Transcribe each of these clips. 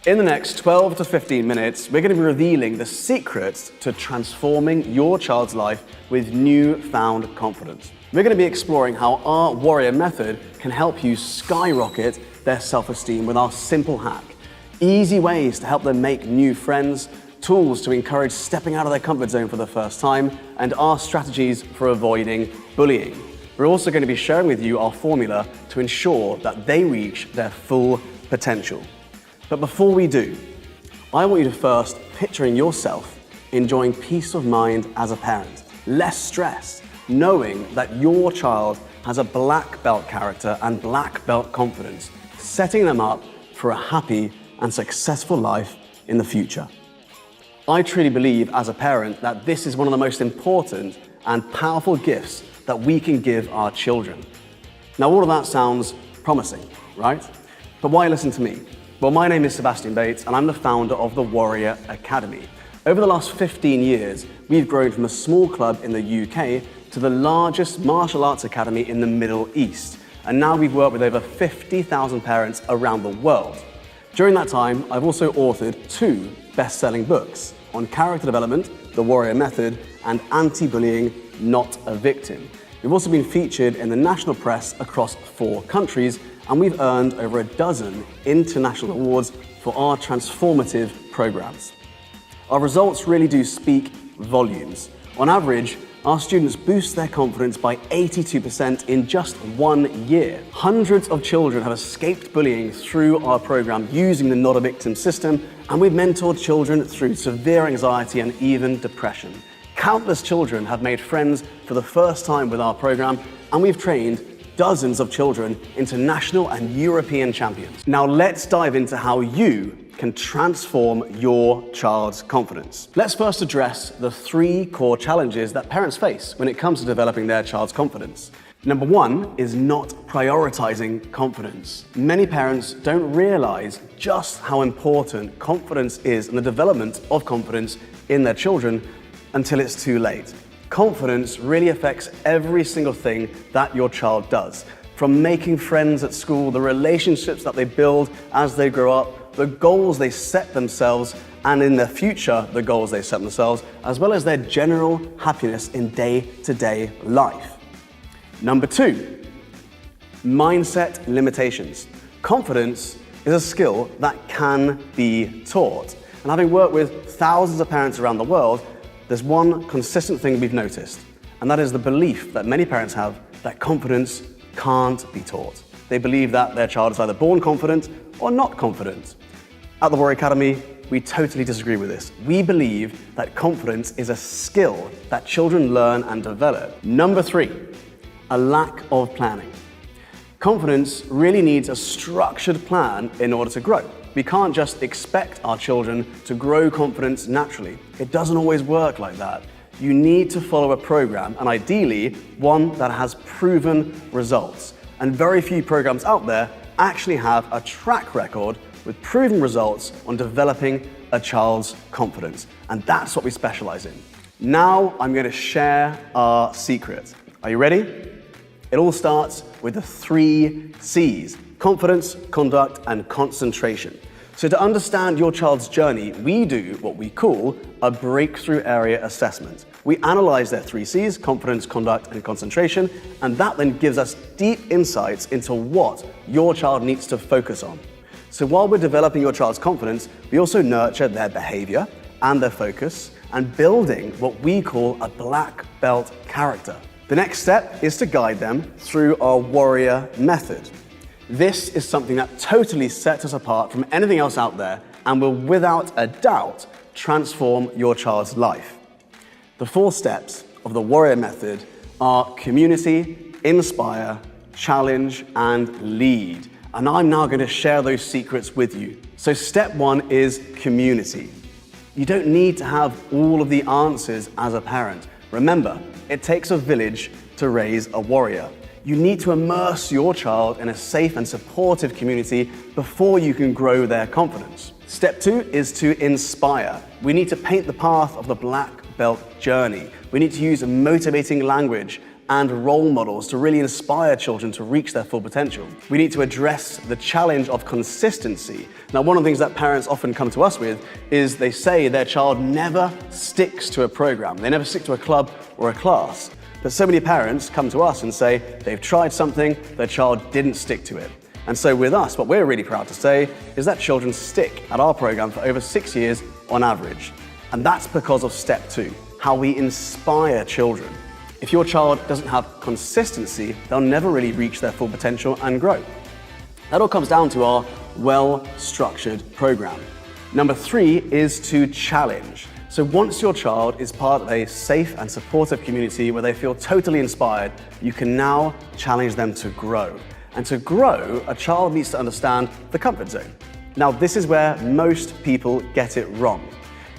In the next 12 to 15 minutes, we're going to be revealing the secrets to transforming your child's life with newfound confidence. We're going to be exploring how our warrior method can help you skyrocket their self-esteem with our simple hack. Easy ways to help them make new friends, tools to encourage stepping out of their comfort zone for the first time, and our strategies for avoiding bullying. We're also going to be sharing with you our formula to ensure that they reach their full potential. But before we do, I want you to first picturing yourself enjoying peace of mind as a parent, less stress, knowing that your child has a black belt character and black belt confidence, setting them up for a happy and successful life in the future. I truly believe as a parent that this is one of the most important and powerful gifts that we can give our children. Now, all of that sounds promising, right? But why listen to me? Well, my name is Sebastian Bates and I'm the founder of the Warrior Academy. Over the last 15 years, we've grown from a small club in the UK to the largest martial arts academy in the Middle East. And now we've worked with over 50,000 parents around the world. During that time, I've also authored 2 best-selling books on character development, the Warrior Method, and anti-bullying, Not a Victim. We've also been featured in the national press across 4 countries, and we've earned over a dozen international awards for our transformative programs. Our results really do speak volumes. On average, our students boost their confidence by 82% in just 1 year. Hundreds of children have escaped bullying through our program using the Not a Victim system, and we've mentored children through severe anxiety and even depression. Countless children have made friends for the first time with our program, and we've trained dozens of children into national and European champions. Now let's dive into how you can transform your child's confidence. Let's first address the 3 core challenges that parents face when it comes to developing their child's confidence. Number 1 is not prioritizing confidence. Many parents don't realize just how important confidence is and the development of confidence in their children until it's too late. Confidence really affects every single thing that your child does. From making friends at school, the relationships that they build as they grow up, the goals they set themselves, and in their future, the goals they set themselves, as well as their general happiness in day-to-day life. Number 2, mindset limitations. Confidence is a skill that can be taught. And having worked with thousands of parents around the world, there's one consistent thing we've noticed, and that is the belief that many parents have that confidence can't be taught. They believe that their child is either born confident or not confident. At the Warrior Academy, we totally disagree with this. We believe that confidence is a skill that children learn and develop. Number 3, a lack of planning. Confidence really needs a structured plan in order to grow. We can't just expect our children to grow confidence naturally. It doesn't always work like that. You need to follow a program, and ideally one that has proven results. And very few programs out there actually have a track record with proven results on developing a child's confidence. And that's what we specialize in. Now I'm going to share our secret. Are you ready? It all starts with the 3 C's: confidence, conduct, and concentration. So to understand your child's journey, we do what we call a breakthrough area assessment. We analyze their 3 C's, confidence, conduct, and concentration, and that then gives us deep insights into what your child needs to focus on. So while we're developing your child's confidence, we also nurture their behavior and their focus and building what we call a black belt character. The next step is to guide them through our warrior method. This is something that totally sets us apart from anything else out there and will without a doubt transform your child's life. The 4 steps of the warrior method are community, inspire, challenge, and lead. And I'm now going to share those secrets with you. So step 1 is community. You don't need to have all of the answers as a parent. Remember, it takes a village to raise a warrior. You need to immerse your child in a safe and supportive community before you can grow their confidence. Step 2 is to inspire. We need to paint the path of the black belt journey. We need to use motivating language and role models to really inspire children to reach their full potential. We need to address the challenge of consistency. Now, one of the things that parents often come to us with is they say their child never sticks to a program. They never stick to a club or a class. But so many parents come to us and say they've tried something, their child didn't stick to it. And so with us, what we're really proud to say is that children stick at our program for over 6 years on average. And that's because of step 2, how we inspire children. If your child doesn't have consistency, they'll never really reach their full potential and grow. That all comes down to our well-structured program. Number 3 is to challenge. So once your child is part of a safe and supportive community where they feel totally inspired, you can now challenge them to grow. And to grow, a child needs to understand the comfort zone. Now, this is where most people get it wrong.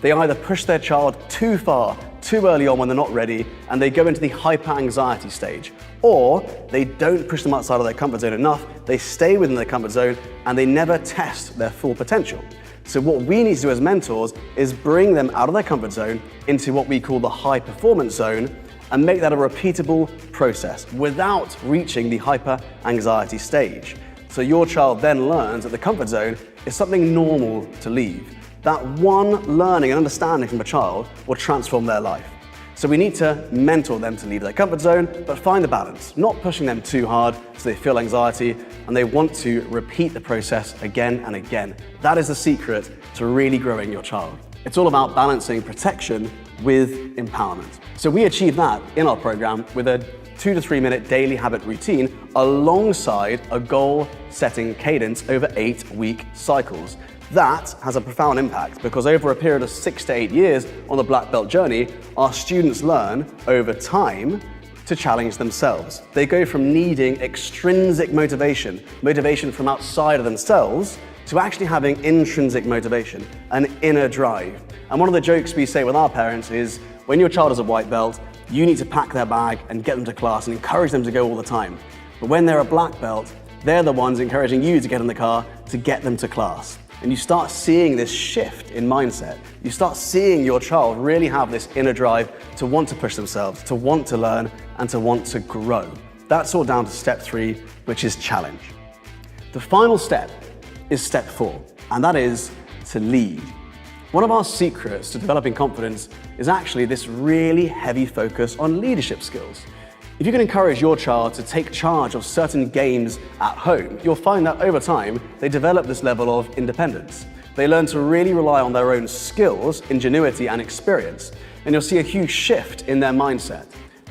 They either push their child too far, too early on when they're not ready, and they go into the hyper-anxiety stage. Or they don't push them outside of their comfort zone enough, they stay within their comfort zone, and they never test their full potential. So what we need to do as mentors is bring them out of their comfort zone into what we call the high performance zone and make that a repeatable process without reaching the hyper-anxiety stage. So your child then learns that the comfort zone is something normal to leave. That one learning and understanding from a child will transform their life. So we need to mentor them to leave their comfort zone, but find the balance, not pushing them too hard so they feel anxiety and they want to repeat the process again and again. That is the secret to really growing your child. It's all about balancing protection with empowerment. So we achieve that in our program with a 2 to 3 minute daily habit routine alongside a goal-setting cadence over 8-week cycles. That has a profound impact because over a period of 6 to 8 years on the black belt journey, our students learn over time to challenge themselves. They go from needing extrinsic motivation from outside of themselves, to actually having intrinsic motivation, an inner drive. And one of the jokes we say with our parents is, when your child is a white belt, you need to pack their bag and get them to class and encourage them to go all the time. But when they're a black belt, they're the ones encouraging you to get in the car to get them to class. And you start seeing this shift in mindset. You start seeing your child really have this inner drive to want to push themselves, to want to learn, and to want to grow. That's all down to step 3, which is challenge. The final step is step 4, and that is to lead. One of our secrets to developing confidence is actually this really heavy focus on leadership skills. If you can encourage your child to take charge of certain games at home, you'll find that over time, they develop this level of independence. They learn to really rely on their own skills, ingenuity, and experience, and you'll see a huge shift in their mindset.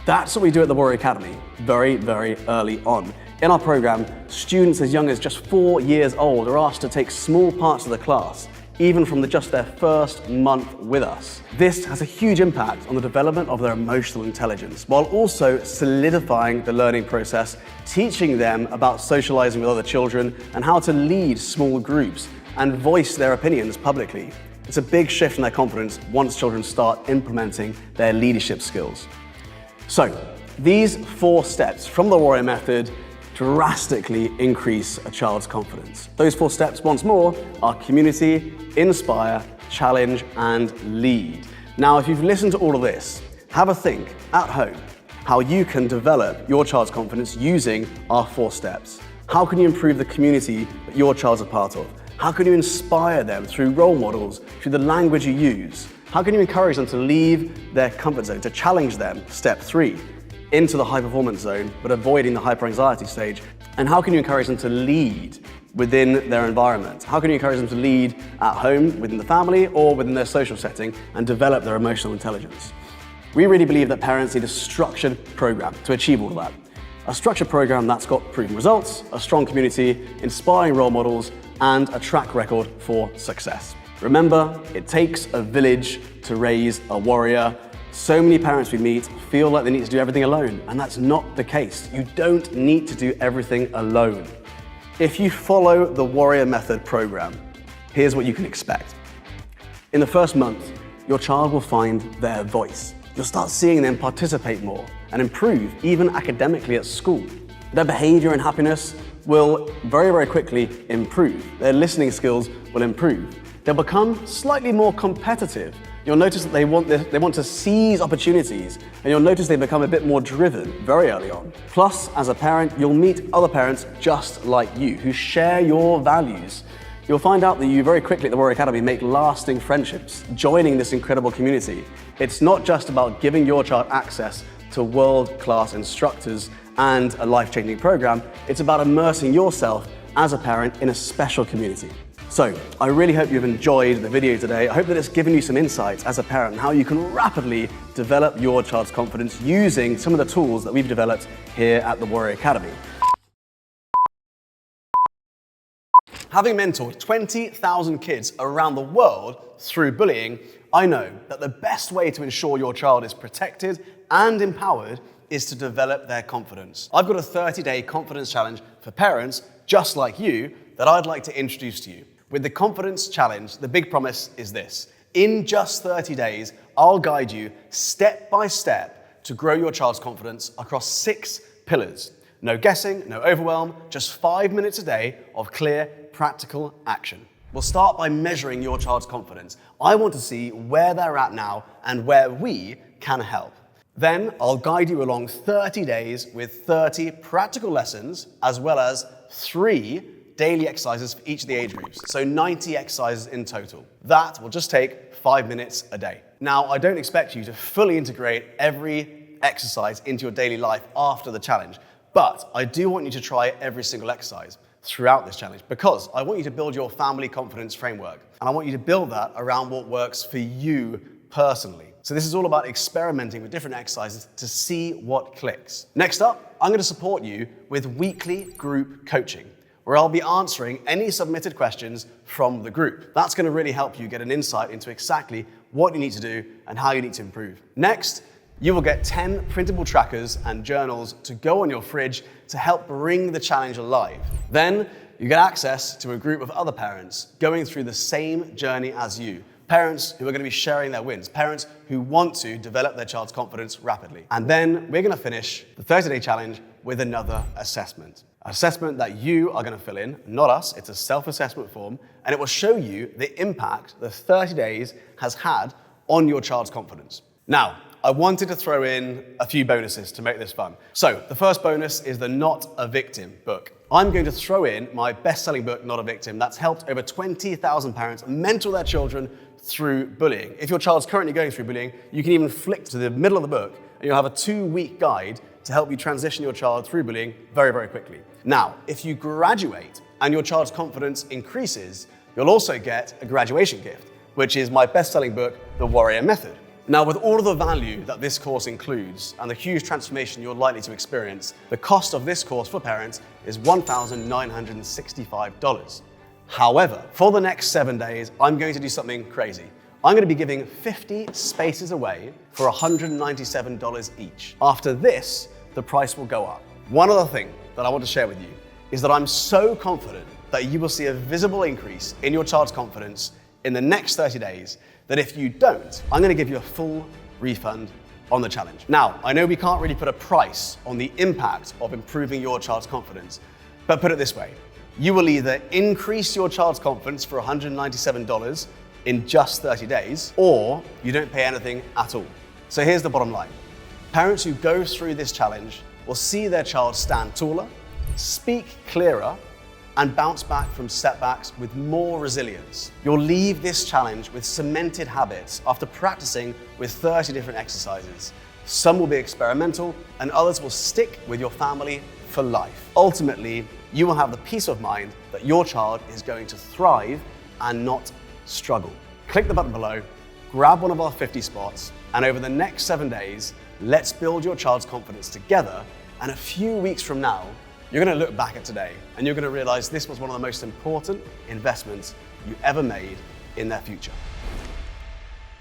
That's what we do at the Warrior Academy very, very early on. In our program, students as young as just 4 years old are asked to take small parts of the class, even from just their first month with us. This has a huge impact on the development of their emotional intelligence, while also solidifying the learning process, teaching them about socializing with other children and how to lead small groups and voice their opinions publicly. It's a big shift in their confidence once children start implementing their leadership skills. So, these 4 steps from the Warrior Method drastically increase a child's confidence. Those 4 steps, once more, are community, inspire, challenge, and lead. Now, if you've listened to all of this, have a think at home how you can develop your child's confidence using our 4 steps. How can you improve the community that your child's a part of? How can you inspire them through role models, through the language you use? How can you encourage them to leave their comfort zone, to challenge them, step 3, into the high performance zone, but avoiding the hyper-anxiety stage? And how can you encourage them to lead within their environment? How can you encourage them to lead at home, within the family, or within their social setting, and develop their emotional intelligence? We really believe that parents need a structured program to achieve all of that. A structured program that's got proven results, a strong community, inspiring role models, and a track record for success. Remember, it takes a village to raise a warrior. So many parents we meet feel like they need to do everything alone, and that's not the case. You don't need to do everything alone. If you follow the Warrior Method program, here's what you can expect. In the first month, your child will find their voice. You'll start seeing them participate more and improve, even academically at school. Their behaviour and happiness will very, very quickly improve. Their listening skills will improve. they'll become slightly more competitive. You'll notice that they want to seize opportunities, and you'll notice they become a bit more driven very early on. Plus, as a parent, you'll meet other parents just like you who share your values. You'll find out that you very quickly at the Warrior Academy make lasting friendships, joining this incredible community. It's not just about giving your child access to world-class instructors and a life-changing program, it's about immersing yourself as a parent in a special community. So, I really hope you've enjoyed the video today. I hope that it's given you some insights as a parent on how you can rapidly develop your child's confidence using some of the tools that we've developed here at the Warrior Academy. Having mentored 20,000 kids around the world through bullying, I know that the best way to ensure your child is protected and empowered is to develop their confidence. I've got a 30-day confidence challenge for parents just like you that I'd like to introduce to you. With the confidence challenge, the big promise is this. In just 30 days, I'll guide you step by step to grow your child's confidence across 6 pillars. No guessing, no overwhelm, just 5 minutes a day of clear, practical action. We'll start by measuring your child's confidence. I want to see where they're at now and where we can help. Then I'll guide you along 30 days with 30 practical lessons, as well as 3 daily exercises for each of the age groups. So 90 exercises in total. That will just take 5 minutes a day. Now, I don't expect you to fully integrate every exercise into your daily life after the challenge, but I do want you to try every single exercise throughout this challenge because I want you to build your family confidence framework. And I want you to build that around what works for you personally. So this is all about experimenting with different exercises to see what clicks. Next up, I'm going to support you with weekly group coaching, where I'll be answering any submitted questions from the group. That's going to really help you get an insight into exactly what you need to do and how you need to improve. Next, you will get 10 printable trackers and journals to go on your fridge to help bring the challenge alive. Then, you get access to a group of other parents going through the same journey as you. Parents who are going to be sharing their wins, parents who want to develop their child's confidence rapidly. And then we're going to finish the 30-day challenge with another assessment. An assessment that you are going to fill in, not us. It's a self-assessment form, and it will show you the impact the 30 days has had on your child's confidence. Now, I wanted to throw in a few bonuses to make this fun. So the first bonus is the Not a Victim book. I'm going to throw in my best-selling book, Not a Victim, that's helped over 20,000 parents mentor their children through bullying. If your child's currently going through bullying, you can even flick to the middle of the book and you'll have a 2-week guide to help you transition your child through bullying very, very quickly. Now, if you graduate and your child's confidence increases, you'll also get a graduation gift, which is my best-selling book, The Warrior Method. Now, with all of the value that this course includes and the huge transformation you're likely to experience, the cost of this course for parents is $1,965. However, for the next 7 days, I'm going to do something crazy. I'm going to be giving 50 spaces away for $197 each. After this, the price will go up. One other thing that I want to share with you is that I'm so confident that you will see a visible increase in your child's confidence in the next 30 days that if you don't, I'm going to give you a full refund on the challenge. Now, I know we can't really put a price on the impact of improving your child's confidence, but put it this way. You will either increase your child's confidence for $197 in just 30 days, or you don't pay anything at all. So here's the bottom line. Parents who go through this challenge will see their child stand taller, speak clearer, and bounce back from setbacks with more resilience. You'll leave this challenge with cemented habits after practicing with 30 different exercises. Some will be experimental, and others will stick with your family for life. Ultimately, you will have the peace of mind that your child is going to thrive and not struggle. Click the button below, grab one of our 50 spots, and over the next 7 days, let's build your child's confidence together. And a few weeks from now, you're going to look back at today and you're going to realize this was one of the most important investments you ever made in their future.